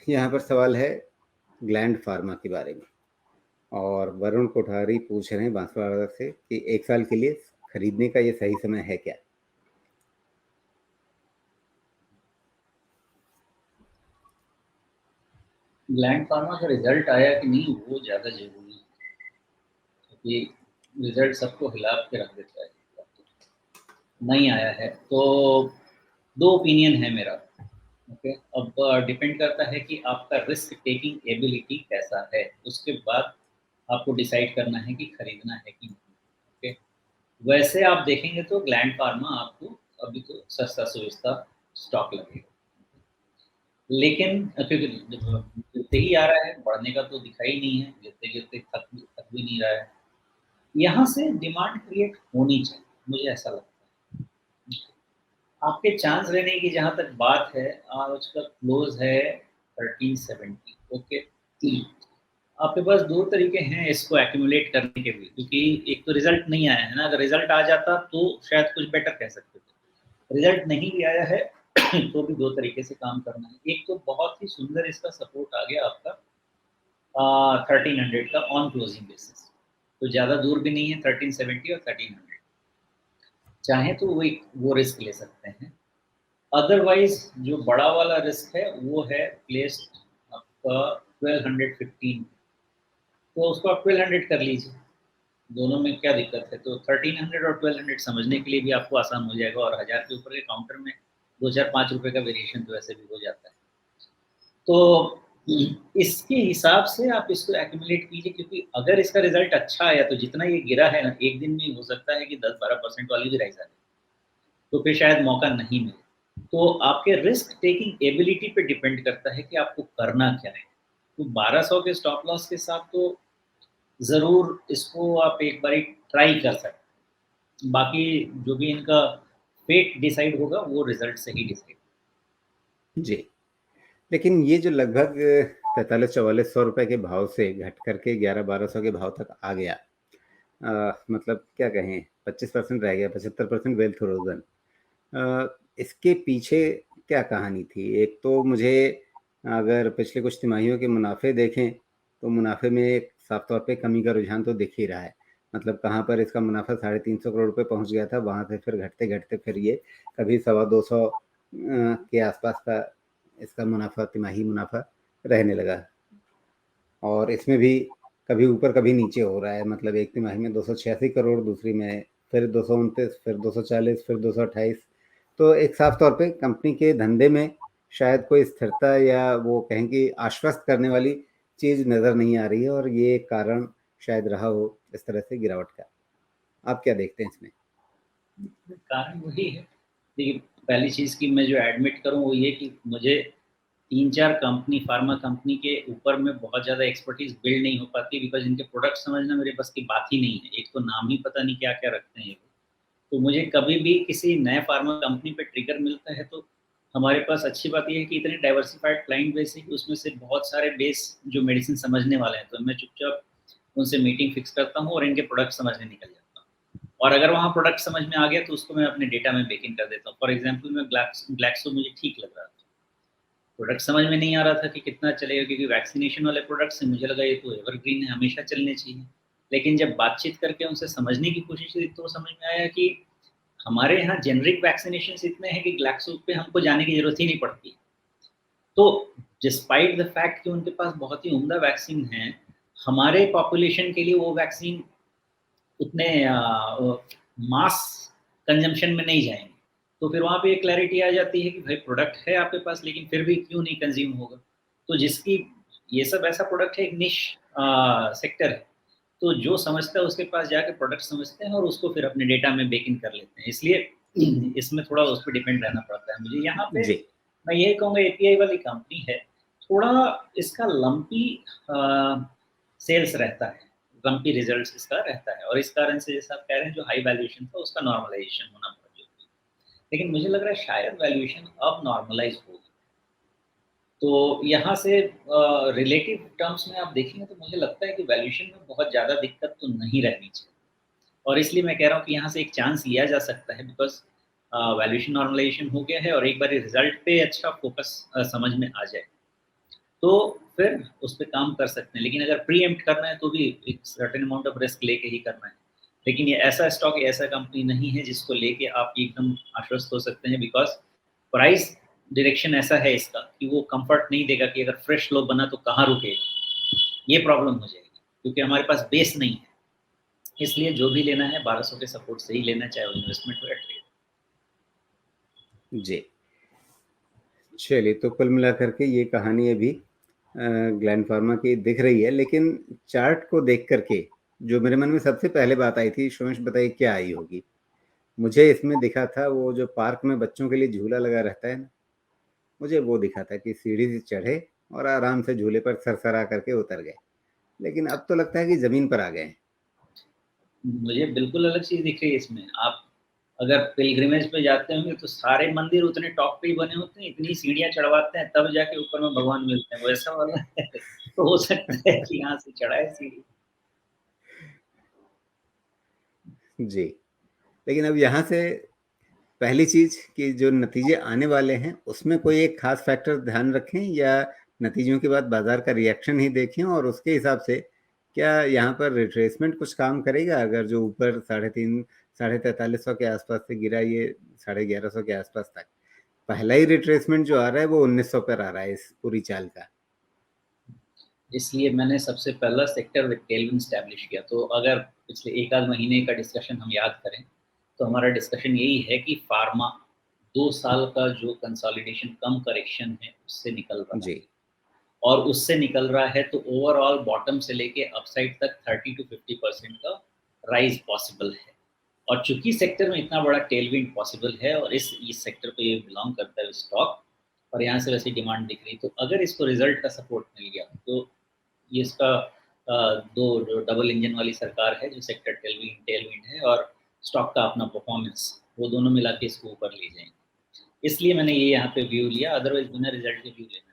यहाँ पर सवाल है ग्लैंड फार्मा के बारे में, और वरुण कोठारी पूछ रहे हैं बांसवाड़ा से कि 1 साल के लिए खरीदने का ये सही समय है क्या? ग्लैंड फार्मा का रिजल्ट आया कि नहीं वो ज़्यादा जरूरी है, क्योंकि रिजल्ट सबको हिला के रख देता है। नहीं आया है तो दो ओपिनियन है मेरा। ओके, अब डिपेंड करता है कि आपका रिस्क टेकिंग एबिलिटी कैसा है, उसके बाद आपको डिसाइड करना है कि खरीदना है कि नहीं। ओके, वैसे आप देखेंगे तो ग्लैंड फार्मा आपको अभी तो सस्ता सुविस्ता स्टॉक लगेगा, लेकिन क्योंकि गिरते ही आ रहा है, बढ़ने का तो दिखाई नहीं है, गिरते गिरते थक भी नहीं रहा है। यहाँ से डिमांड क्रिएट होनी चाहिए, मुझे ऐसा लगता है। आपके चांस रहने की जहाँ तक बात है, आज का क्लोज है 1370। ओके, आपके पास दो तरीके हैं इसको एक्यूमुलेट करने के भी, क्योंकि एक तो रिजल्ट नहीं आया है ना, अगर रिजल्ट आ जाता तो शायद कुछ बेटर कह सकते थे। रिजल्ट नहीं भी आया है तो भी दो तरीके से काम करना है। एक तो बहुत ही सुंदर इसका सपोर्ट आ गया आपका 1300 का ऑन क्लोजिंग बेसिस, तो ज़्यादा दूर भी नहीं है 1370 और 1300, चाहे तो वो रिस्क ले सकते हैं। अदरवाइज जो बड़ा वाला रिस्क है वो है प्लेस्ड आपका 1215, तो उसको आप 1200 कर लीजिए। दोनों में क्या दिक्कत है? तो 1300 और 1200 समझने के लिए भी आपको आसान हो जाएगा, और 1000 के ऊपर के काउंटर में 2-4-5 रुपए का वेरिएशन तो ऐसे भी हो जाता है। तो इसके हिसाब से आप इसको एक्यूमुलेट कीजिए, क्योंकि अगर इसका रिजल्ट अच्छा आया तो जितना ये गिरा है ना, एक दिन में हो सकता है कि 10-12% वाली भी राइज आ जाए, तो फिर शायद मौका नहीं मिले। तो आपके रिस्क टेकिंग एबिलिटी पे डिपेंड करता है कि आपको करना क्या है। तो 1200 के स्टॉप लॉस के साथ तो ज़रूर इसको आप एक बारी ट्राई कर सकते हैं। बाकी जो भी इनका फेट डिसाइड होगा वो रिजल्ट से ही डिसाइड। जी, लेकिन ये जो लगभग 43-44 सौ रुपए के भाव से घट करके 11-12 सौ के भाव तक आ गया, मतलब क्या कहें, 25% रह गया, 75% वेल्थ इरोजन। इसके पीछे क्या कहानी थी? एक तो मुझे, अगर पिछले कुछ तिमाहियों के मुनाफे देखें तो मुनाफे में एक साफ तौर पे कमी का रुझान तो दिख ही रहा है। मतलब कहाँ पर इसका मुनाफा 350 करोड़ रुपए पहुंच गया था, वहां से फिर घटते घटते फिर ये कभी 225 के आसपास का इसका मुनाफा, तिमाही मुनाफा रहने लगा। और इसमें भी कभी ऊपर कभी नीचे हो रहा है। मतलब एक तिमाही में 286 करोड़, दूसरी में फिर 229, फिर 240, फिर 228। तो एक साफ तौर पे कंपनी के धंधे में शायद कोई स्थिरता या वो कहें कि आश्वस्त करने वाली चीज़ नज़र नहीं आ रही है, और ये एक कारण शायद रहा हो इस तरह से गिरावट का। आप क्या देखते हैं इसमें? कारण वही है। देखिए, पहली चीज़ की मैं जो एडमिट करूँ वो ये कि मुझे 3-4 कंपनी, फार्मा कंपनी के ऊपर में बहुत ज़्यादा एक्सपर्टीज़ बिल्ड नहीं हो पाती, बिकॉज़ इनके प्रोडक्ट समझना मेरे बस की बात ही नहीं है। एक तो नाम ही पता नहीं क्या-क्या रखते हैं ये लोग। तो मुझे कभी भी किसी नए फार्मा कंपनी पे ट्रिगर मिलता है तो हमारे पास अच्छी बात ये है कि इतने डाइवर्सिफाइड क्लाइंट बेस है कि उसमें से बहुत सारे बेस जो मेडिसिन समझने वाले हैं, तो मैं चुपचाप उनसे मीटिंग फिक्स करता हूँ और इनके प्रोडक्ट समझने निकल जाता हूँ। और अगर वहाँ प्रोडक्ट समझ में आ गया तो उसको मैं अपने डेटा में बेक इन कर देता हूँ। फॉर एग्जाम्पल मैं ग्लैक्सो मुझे ठीक लग रहा था, प्रोडक्ट समझ में नहीं आ रहा था कि कितना चलेगा, क्योंकि वैक्सीनेशन वाले प्रोडक्ट्स से मुझे लगा ये तो एवरग्रीन है, हमेशा चलने चाहिए। लेकिन जब बातचीत करके उनसे समझने की कोशिश की तो समझ में आया कि हमारे यहाँ जेनरिक वैक्सीनेशन इतने हैं कि ग्लैक्सो पे हमको जाने की जरूरत ही नहीं पड़ती। तो डिस्पाइट द फैक्ट कि उनके पास बहुत ही उम्दा वैक्सीन है, हमारे पॉपुलेशन के लिए वो वैक्सीन उतने मास कंजम्पशन में नहीं जाएंगे। तो फिर वहाँ पे एक क्लैरिटी आ जाती है कि भाई प्रोडक्ट है आपके पास, लेकिन फिर भी क्यों नहीं कंज्यूम होगा। तो जिसकी ये सब ऐसा प्रोडक्ट है, एक निश सेक्टर है, तो जो समझता है उसके पास जाके प्रोडक्ट समझते हैं और उसको फिर अपने डेटा में बेक इन कर लेते हैं। इसलिए इसमें थोड़ा उस पर डिपेंड रहना पड़ता है मुझे। यहाँ पे जी। मैं ये कहूँगा एपीआई वाली कंपनी है, थोड़ा इसका लंपी सेल्स रहता है, लंपी रिजल्ट्स इसका रहता है, और इस कारण से जैसा आप कह रहे हैं जो हाई वैल्यूएशन था उसका नॉर्मलाइजेशन होना बहुत जरूरी है। लेकिन मुझे लग रहा है शायद वैल्यूएशन अब नॉर्मलाइज होगी। तो यहाँ से रिलेटिव टर्म्स में आप देखेंगे तो मुझे लगता है कि वैल्यूएशन में बहुत ज़्यादा दिक्कत तो नहीं रहनी चाहिए, और इसलिए मैं कह रहा हूँ कि यहाँ से एक चांस लिया जा सकता है, बिकॉज वैल्यूएशन नॉर्मलाइजेशन हो गया है और एक बार रिजल्ट पे अच्छा फोकस समझ में आ जाए तो फिर उस पे काम कर सकते हैं। लेकिन अगर प्रीएम्प्ट करना है तो भी एक सर्टेन अमाउंट ऑफ रिस्क लेके ही करना है। लेकिन ये ऐसा स्टॉक, ऐसा कंपनी नहीं है जिसको लेके आप एकदम आश्वस्त हो सकते हैं, बिकॉज़ प्राइस डायरेक्शन ऐसा है इसका कि वो कंफर्ट नहीं देगा कि अगर फ्रेश लो बना तो कहाँ रुकेगा। ये प्रॉब्लम हो जाएगी क्योंकि हमारे पास बेस नहीं है। इसलिए जो भी लेना है 1200 के सपोर्ट से ही लेना, चाहे वो इन्वेस्टमेंट हो या ट्रेड। जी। चलिए, तो कुल मिलाकर के ये कहानी अभी ग्लैंड फार्मा की दिख रही है, लेकिन चार्ट को देख करके जो मेरे मन में सबसे पहले बात आई थी, सोमेश बताइए क्या आई होगी? मुझे इसमें दिखा था वो जो पार्क में बच्चों के लिए झूला लगा रहता है ना, मुझे वो दिखा था कि सीढ़ी से चढ़े और आराम से झूले पर सरसरा करके उतर गए। लेकिन अब तो लगता है कि ज़मीन पर आ गए हैं। मुझे बिल्कुल अलग चीज़ दिख रही है इसमें। आप अगर पिलग्रिमेज पे जाते होंगे तो सारे मंदिर उतने टॉप पे ही बने होते हैं, इतनी सीढ़ियाँ चढ़वाते हैं तब जाके ऊपर में भगवान मिलते हैं, वैसा वाला है। तो हो सकता है कि यहाँ से चढ़ाए सीढ़ी। जी। लेकिन अब यहाँ से पहली चीज़ कि जो नतीजे आने वाले हैं, उसमें कोई एक ख़ास फैक्टर ध्यान रखें या नतीजों के बाद बाज़ार का रिएक्शन ही देखें और उसके हिसाब से क्या यहाँ पर रिट्रेसमेंट कुछ काम करेगा? अगर जो ऊपर 3.5 4300 के आसपास से गिरा ये 1150 के आसपास तक, पहला ही रिट्रेसमेंट जो आ रहा है वो 1900 पर आ रहा है इस पूरी चाल का। इसलिए मैंने सबसे पहला सेक्टर विद टेलविंड एस्टैब्लिश किया। तो अगर पिछले 1 आध महीने का डिस्कशन हम याद करें, तो हमारा डिस्कशन यही है कि फार्मा 2 साल का जो कंसोलिडेशन कम करेक्शन है, उससे निकल रहा है। जी। और उससे निकल रहा है तो ओवरऑल बॉटम से लेके अपसाइड तक 30 टू 50% का राइज पॉसिबल है। और चूंकि सेक्टर में इतना बड़ा टेलविंड पॉसिबल है और इस सेक्टर को ये बिलोंग करता है स्टॉक, और यहाँ से वैसे डिमांड दिख रही, तो अगर इसको रिजल्ट का सपोर्ट मिल गया तो ये इसका दो जो डबल इंजन वाली सरकार है, जो सेक्टर टेलविंड टेलविंड है और स्टॉक का अपना परफॉर्मेंस, वो दोनों मिला के इसको ऊपर ले जाएंगे। इसलिए मैंने ये यहाँ पे व्यू लिया, अदरवाइज बिना रिजल्ट के व्यू लेना